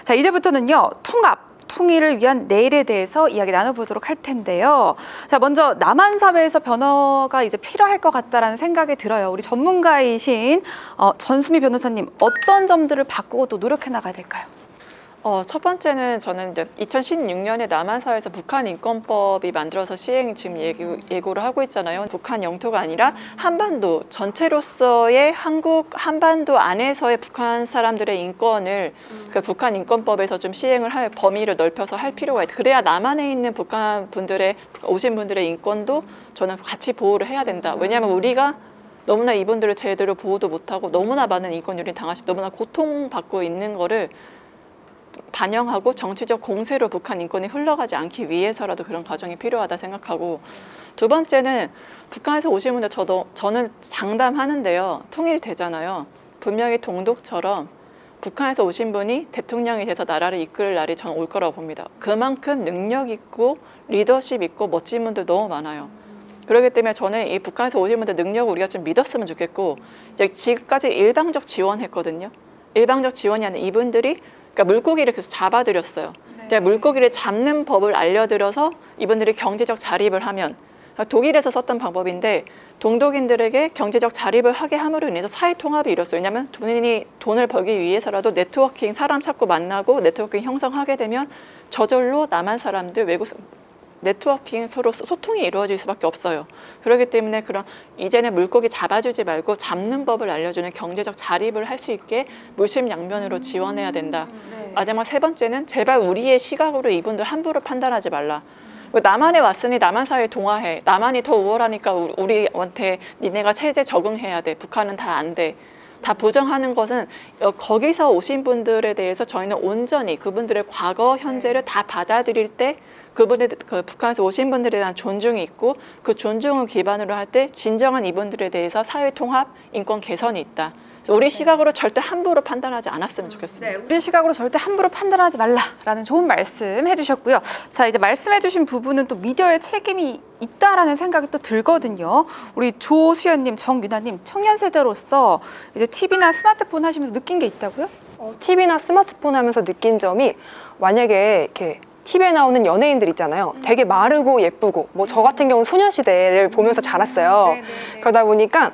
자, 이제부터는요, 통일을 위한 내일에 대해서 이야기 나눠보도록 할 텐데요. 자, 먼저 남한 사회에서 변화가 이제 필요할 것 같다라는 생각이 들어요. 우리 전문가이신 전수미 변호사님, 어떤 점들을 바꾸고 또 노력해 나가야 될까요? 첫 번째는 저는 이제 2016년에 남한 사회에서 북한 인권법이 만들어서 시행 지금 예고를 하고 있잖아요. 북한 영토가 아니라 한반도 전체로서의 한반도 안에서의 북한 사람들의 인권을 그 북한 인권법에서 좀 시행을 할 범위를 넓혀서 할 필요가 있다. 그래야 남한에 있는 북한 분들의 오신 분들의 인권도 저는 같이 보호를 해야 된다. 왜냐하면 우리가 너무나 이분들을 제대로 보호도 못하고 너무나 많은 인권 유린 당하시고 너무나 고통받고 있는 거를 반영하고 정치적 공세로 북한 인권이 흘러가지 않기 위해서라도 그런 과정이 필요하다 생각하고, 두 번째는 북한에서 오신 분들 저는 장담하는데요. 통일되잖아요. 분명히 동독처럼 북한에서 오신 분이 대통령이 돼서 나라를 이끌 날이 저는 올 거라고 봅니다. 그만큼 능력 있고 리더십 있고 멋진 분들 너무 많아요. 그렇기 때문에 저는 이 북한에서 오신 분들 능력을 우리가 좀 믿었으면 좋겠고, 이제 지금까지 일방적 지원했거든요. 일방적 지원이 아니라 이분들이 그러니까 물고기를 계속 잡아들였어요. 네. 물고기를 잡는 법을 알려드려서 이분들이 경제적 자립을 하면, 독일에서 썼던 방법인데 동독인들에게 경제적 자립을 하게 함으로 인해서 사회 통합이 이뤘어요. 왜냐하면 본인이 돈을 벌기 위해서라도 네트워킹, 사람 찾고 만나고 네트워킹 형성하게 되면 저절로 남한 사람들, 외국 네트워킹 서로 소통이 이루어질 수밖에 없어요. 그렇기 때문에 그런 이제는 물고기 잡아주지 말고 잡는 법을 알려주는 경제적 자립을 할 수 있게 물심양면으로 지원해야 된다. 네. 마지막 세 번째는 제발 우리의 시각으로 이분들 함부로 판단하지 말라. 남한에 왔으니 남한 사회에 동화해. 남한이 더 우월하니까 우리한테 니네가 체제 적응해야 돼. 북한은 다 안 돼. 다 부정하는 것은 거기서 오신 분들에 대해서 저희는 온전히 그분들의 과거, 현재를 다 받아들일 때 그 북한에서 오신 분들에 대한 존중이 있고 그 존중을 기반으로 할 때 진정한 이분들에 대해서 사회 통합, 인권 개선이 있다. 우리 시각으로 절대 함부로 판단하지 않았으면 좋겠습니다. 네, 우리 시각으로 절대 함부로 판단하지 말라라는 좋은 말씀 해주셨고요. 자, 이제 말씀해주신 부분은 또 미디어의 책임이 있다라는 생각이 또 들거든요. 우리 조수연님, 정유나님, 청년 세대로서 이제 TV나 스마트폰 하시면서 느낀 게 있다고요? TV나 스마트폰 하면서 느낀 점이, 만약에 이렇게 TV에 나오는 연예인들 있잖아요. 되게 마르고 예쁘고, 뭐 저 같은 경우는 소녀시대를 보면서 자랐어요. 그러다 보니까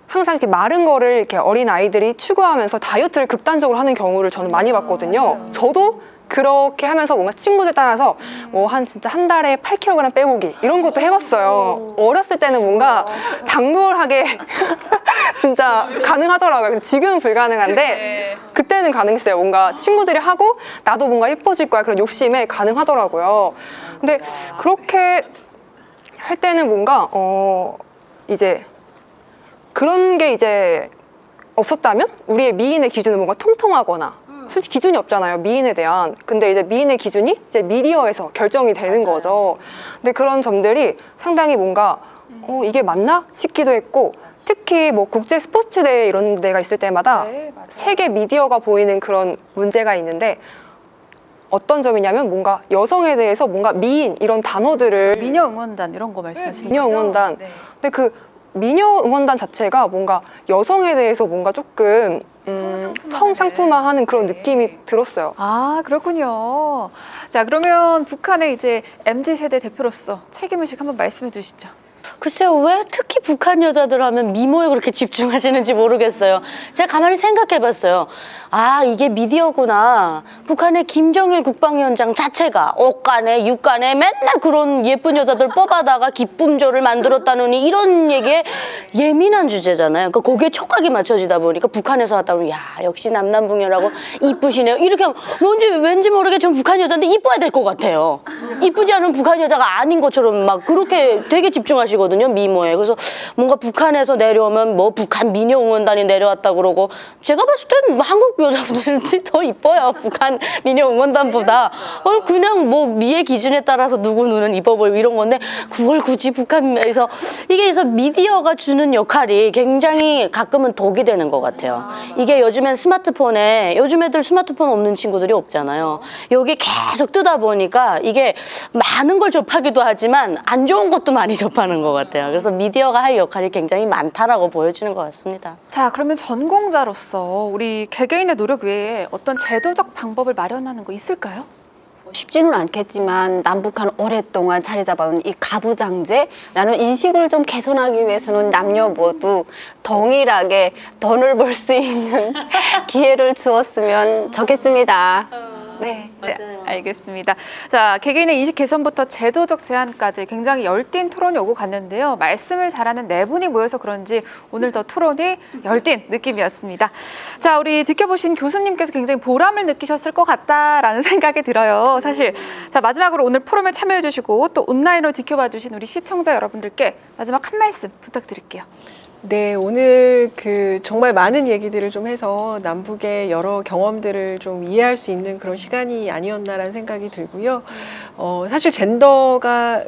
항상 이렇게 마른 거를 이렇게 어린 아이들이 추구하면서 다이어트를 극단적으로 하는 경우를 저는 많이 봤거든요. 저도 그렇게 하면서 뭔가 친구들 따라서 뭐 진짜 한 달에 8kg 빼보기 이런 것도 해봤어요. 어렸을 때는 뭔가 당돌하게 진짜 가능하더라고요. 지금은 불가능한데 그때는 가능했어요. 뭔가 친구들이 하고 나도 뭔가 예뻐질 거야 그런 욕심에 가능하더라고요. 근데 그렇게 할 때는 뭔가 이제 그런 게 이제 없었다면 우리의 미인의 기준은 뭔가 통통하거나, 솔직히 기준이 없잖아요, 미인에 대한. 근데 이제 미인의 기준이 이제 미디어에서 결정이 되는 거죠. 근데 그런 점들이 상당히 뭔가 이게 맞나 싶기도 했고, 특히 뭐 국제 스포츠 대회 이런 데가 있을 때마다 세계 미디어가 보이는 그런 문제가 있는데, 어떤 점이냐면 뭔가 여성에 대해서 뭔가 미인 이런 단어들을, 미녀 응원단 이런 거 말씀하시는 미녀 거죠? 응원단. 네. 근데 그 미녀 응원단 자체가 뭔가 여성에 대해서 뭔가 조금 성상품화하는 그런 느낌이 들었어요. 아, 그렇군요. 자, 그러면 북한의 이제 MZ세대 대표로서 책임의식 한번 말씀해 주시죠. 글쎄요, 왜 특히 북한 여자들 하면 미모에 그렇게 집중하시는지 모르겠어요. 제가 가만히 생각해봤어요. 아, 이게 미디어구나. 북한의 김정일 국방위원장 자체가 옷간에 육간에 맨날 그런 예쁜 여자들 뽑아다가 기쁨조를 만들었다느니 이런 얘기에 예민한 주제잖아요. 그러니까 거기에 촉각이 맞춰지다 보니까 북한에서 왔다 그러면 야, 역시 남남북녀라고 이쁘시네요. 이렇게 하면 왠지 모르게 전 북한 여자인데 이뻐야 될 것 같아요. 이쁘지 않은 북한 여자가 아닌 것처럼 막 그렇게 되게 집중하시거든요, 미모에. 그래서 뭔가 북한에서 내려오면 뭐 북한 미녀 응원단이 내려왔다 그러고, 제가 봤을 때는 한국 여자분들이 더 이뻐요, 북한 미녀 응원단보다. 그냥 뭐 미의 기준에 따라서 누구 눈은 이뻐 보이고 이런 건데, 그걸 굳이 북한에서, 이게 그래서 미디어가 주는 역할이 굉장히 가끔은 독이 되는 것 같아요. 이게 요즘엔 스마트폰에, 요즘 애들 스마트폰 없는 친구들이 없잖아요. 여기 계속 뜨다 보니까 이게 많은 걸 접하기도 하지만 안 좋은 것도 많이 접하는 것 같아요. 그래서 미디어가 할 역할이 굉장히 많다라고 보여지는 것 같습니다. 자, 그러면 전공자로서 우리 개개인의 노력 외에 어떤 제도적 방법을 마련하는 거 있을까요? 쉽지는 않겠지만 남북한 오랫동안 자리 잡아온 이 가부장제라는 인식을 좀 개선하기 위해서는 남녀 모두 동일하게 돈을 벌 수 있는 기회를 주었으면 좋겠습니다. 네. 네, 알겠습니다. 자, 개개인의 인식 개선부터 제도적 제한까지 굉장히 열띤 토론이 오고 갔는데요. 말씀을 잘하는 네 분이 모여서 그런지 오늘 더 토론이 열띤 느낌이었습니다. 자, 우리 지켜보신 교수님께서 굉장히 보람을 느끼셨을 것 같다라는 생각이 들어요. 사실. 자, 마지막으로 오늘 포럼에 참여해주시고 또 온라인으로 지켜봐주신 우리 시청자 여러분들께 마지막 한 말씀 부탁드릴게요. 네, 오늘 정말 많은 얘기들을 좀 해서 남북의 여러 경험들을 좀 이해할 수 있는 그런 시간이 아니었나라는 생각이 들고요. 사실 젠더가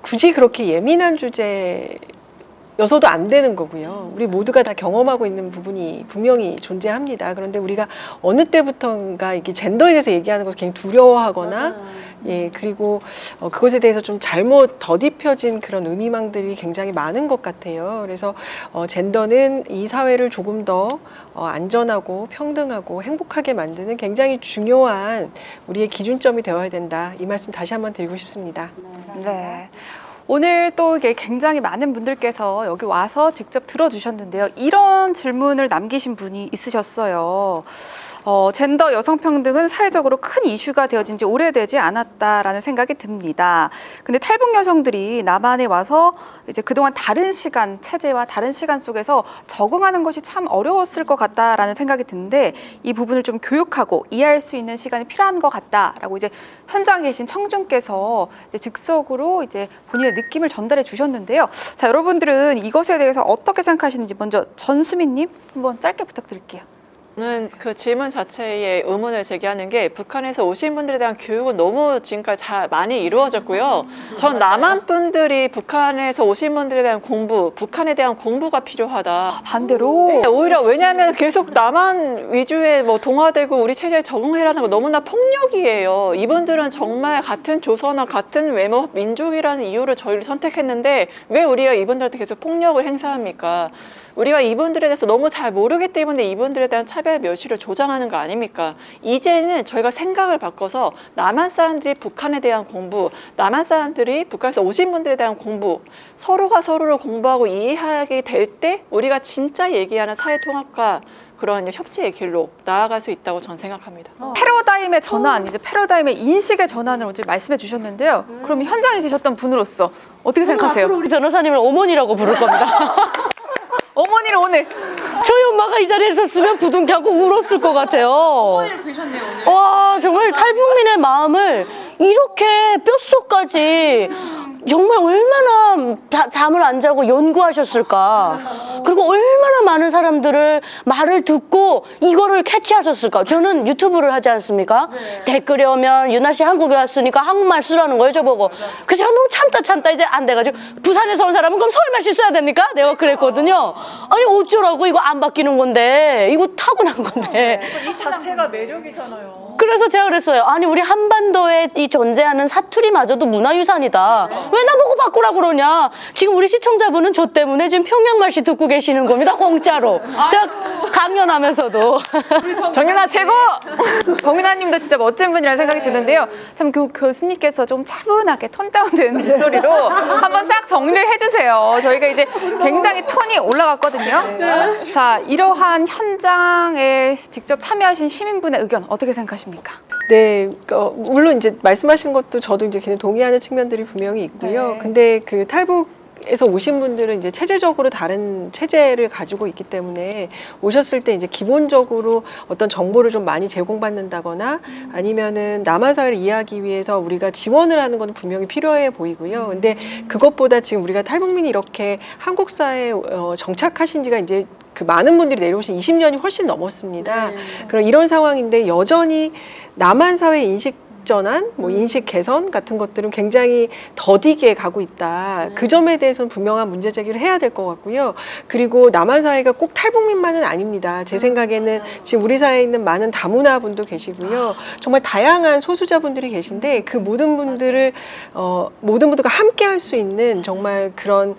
굳이 그렇게 예민한 주제여서도 안 되는 거고요. 우리 모두가 다 경험하고 있는 부분이 분명히 존재합니다. 그런데 우리가 어느 때부터인가 이게 젠더에 대해서 얘기하는 것을 굉장히 두려워하거나 그리고 그것에 대해서 좀 잘못 더딥혀진 그런 의미망들이 굉장히 많은 것 같아요. 그래서 젠더는 이 사회를 조금 더 안전하고 평등하고 행복하게 만드는 굉장히 중요한 우리의 기준점이 되어야 된다. 이 말씀 다시 한번 드리고 싶습니다. 네. 오늘 또 이게 굉장히 많은 분들께서 여기 와서 직접 들어주셨는데요. 이런 질문을 남기신 분이 있으셨어요. 젠더 여성평등은 사회적으로 큰 이슈가 되어진 지 오래되지 않았다라는 생각이 듭니다. 근데 탈북 여성들이 남한에 와서 이제 그동안 다른 시간, 체제와 다른 시간 속에서 적응하는 것이 참 어려웠을 것 같다라는 생각이 드는데 이 부분을 좀 교육하고 이해할 수 있는 시간이 필요한 것 같다라고 이제 현장에 계신 청중께서 이제 즉석으로 이제 본인의 느낌을 전달해 주셨는데요. 자, 여러분들은 이것에 대해서 어떻게 생각하시는지 먼저 전수민님 한번 짧게 부탁드릴게요. 저는 그 질문 자체에 의문을 제기하는 게 북한에서 오신 분들에 대한 교육은 너무 지금까지 많이 이루어졌고요. 전 남한 분들이 북한에서 오신 분들에 대한 공부, 북한에 대한 공부가 필요하다. 반대로 네, 오히려 왜냐하면 계속 남한 위주의 동화되고 우리 체제에 적응해라는 거 너무나 폭력이에요. 이분들은 정말 같은 조선어, 같은 외모, 민족이라는 이유로 저희를 선택했는데 왜 우리가 이분들한테 계속 폭력을 행사합니까? 우리가 이분들에 대해서 너무 잘 모르기 때문에 이분들에 대한 차별 멸시를 조장하는 거 아닙니까? 이제는 저희가 생각을 바꿔서 남한 사람들이 북한에 대한 공부, 남한 사람들이 북한에서 오신 분들에 대한 공부, 서로가 서로를 공부하고 이해하게 될 때 우리가 진짜 얘기하는 사회통합과 그런 협치의 길로 나아갈 수 있다고 저는 생각합니다. 패러다임의 전환, 이제 패러다임의 인식의 전환을 어제 말씀해 주셨는데요. 그럼 현장에 계셨던 분으로서 어떻게 생각하세요? 앞으로 우리 변호사님을 어머니라고 부를 겁니다. 어머니를 오늘 저희 엄마가 이 자리에 있었으면 부둥켜 안고 울었을 것 같아요. 어머니를 뵈셨네요. 와, 정말 탈북민의 마음을 이렇게 뼛속까지 정말 얼마나 잠을 안 자고 연구하셨을까. 그리고 얼마나 많은 사람들을 말을 듣고 이거를 캐치하셨을까. 저는 유튜브를 하지 않습니까? 댓글에 오면 유나 씨 한국에 왔으니까 한국말 쓰라는 거예요, 저보고. 그래서 제가 너무 참다 이제 안 돼가지고 부산에서 온 사람은 그럼 서울말씨 써야 됩니까? 내가 그랬거든요. 아니 어쩌라고, 이거 안 바뀌는 건데, 이거 타고난 건데. 이 자체가 매력이잖아요. 그래서 제가 그랬어요. 아니 우리 한반도에 이 존재하는 사투리마저도 문화유산이다. 왜 나보고 바꾸라고 그러냐. 지금 우리 시청자분은 저 때문에 지금 평양말씨 듣고 계시는 겁니다. 공짜로. 제가 강연하면서도. 정윤아 최고! 정윤아님도 진짜 멋진 분이라는 생각이 드는데요. 참 교수님께서 좀 차분하게 톤 다운된 목소리로 한번 싹 정리를 해주세요. 저희가 이제 굉장히 톤이 올라갔거든요. 자, 이러한 현장에 직접 참여하신 시민분의 의견 어떻게 생각하십니까? 네, 물론 이제 말씀하신 것도 저도 이제 굉장히 동의하는 측면들이 분명히 있고요. 네. 근데 탈북에서 오신 분들은 이제 체제적으로 다른 체제를 가지고 있기 때문에 오셨을 때 이제 기본적으로 어떤 정보를 좀 많이 제공받는다거나 아니면은 남한 사회를 이해하기 위해서 우리가 지원을 하는 건 분명히 필요해 보이고요. 근데 그것보다 지금 우리가 탈북민이 이렇게 한국 사회에 정착하신 지가 이제 많은 분들이 내려오신 20년이 훨씬 넘었습니다. 그럼 이런 상황인데 여전히 남한 사회 인식 발전한 뭐 인식 개선 같은 것들은 굉장히 더디게 가고 있다. 그 점에 대해서는 분명한 문제 제기를 해야 될 것 같고요. 그리고 남한 사회가 꼭 탈북민만은 아닙니다. 제 생각에는 지금 우리 사회에 있는 많은 다문화 분도 계시고요. 정말 다양한 소수자분들이 계신데 그 모든 분들을 모든 분들과 함께 할 수 있는 정말 그런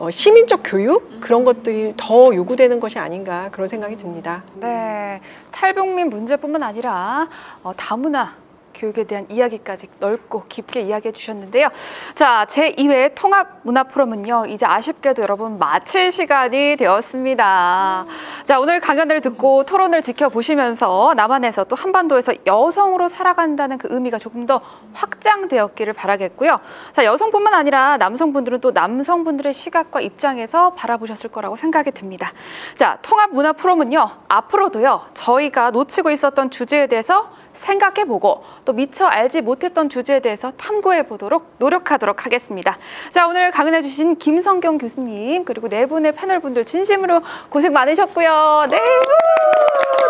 시민적 교육 그런 것들이 더 요구되는 것이 아닌가 그런 생각이 듭니다. 네, 탈북민 문제뿐만 아니라 다문화 교육에 대한 이야기까지 넓고 깊게 이야기해 주셨는데요. 자, 제2회 통합문화포럼은요, 이제 아쉽게도 여러분 마칠 시간이 되었습니다. 자, 오늘 강연을 듣고 토론을 지켜보시면서 남한에서 또 한반도에서 여성으로 살아간다는 그 의미가 조금 더 확장되었기를 바라겠고요. 자, 여성뿐만 아니라 남성분들은 또 남성분들의 시각과 입장에서 바라보셨을 거라고 생각이 듭니다. 자, 통합문화포럼은요, 앞으로도요, 저희가 놓치고 있었던 주제에 대해서 생각해보고 또 미처 알지 못했던 주제에 대해서 탐구해보도록 노력하도록 하겠습니다. 자, 오늘 강연해주신 김성경 교수님 그리고 네 분의 패널분들 진심으로 고생 많으셨고요. 네,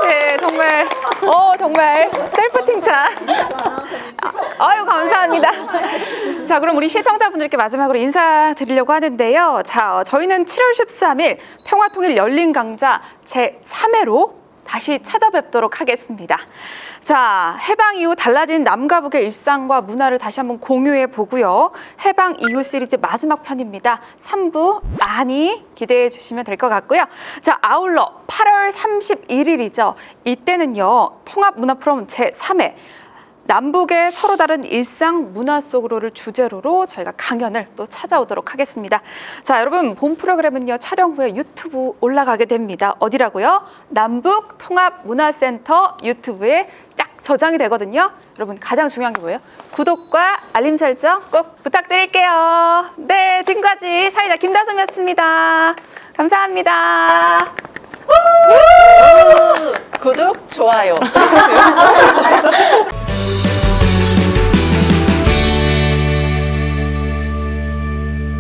네 정말 셀프 칭찬. 아유 감사합니다. 자, 그럼 우리 시청자분들께 마지막으로 인사드리려고 하는데요. 자, 저희는 7월 13일 평화통일 열린 강좌 제3회로 다시 찾아뵙도록 하겠습니다. 자, 해방 이후 달라진 남과 북의 일상과 문화를 다시 한번 공유해 보고요. 해방 이후 시리즈 마지막 편입니다. 3부 많이 기대해 주시면 될 것 같고요. 자, 아울러 8월 31일이죠. 이때는요, 통합문화포럼 제3회 남북의 서로 다른 일상 문화 속으로를 주제로로 저희가 강연을 또 찾아오도록 하겠습니다. 자, 여러분 본 프로그램은요 촬영 후에 유튜브 올라가게 됩니다. 어디라고요? 남북통합문화센터 유튜브에 쫙 저장이 되거든요. 여러분 가장 중요한 게 뭐예요? 구독과 알림 설정 꼭 부탁드릴게요. 네, 지금까지 사회자 김다솜이었습니다. 감사합니다. 구독, 좋아요.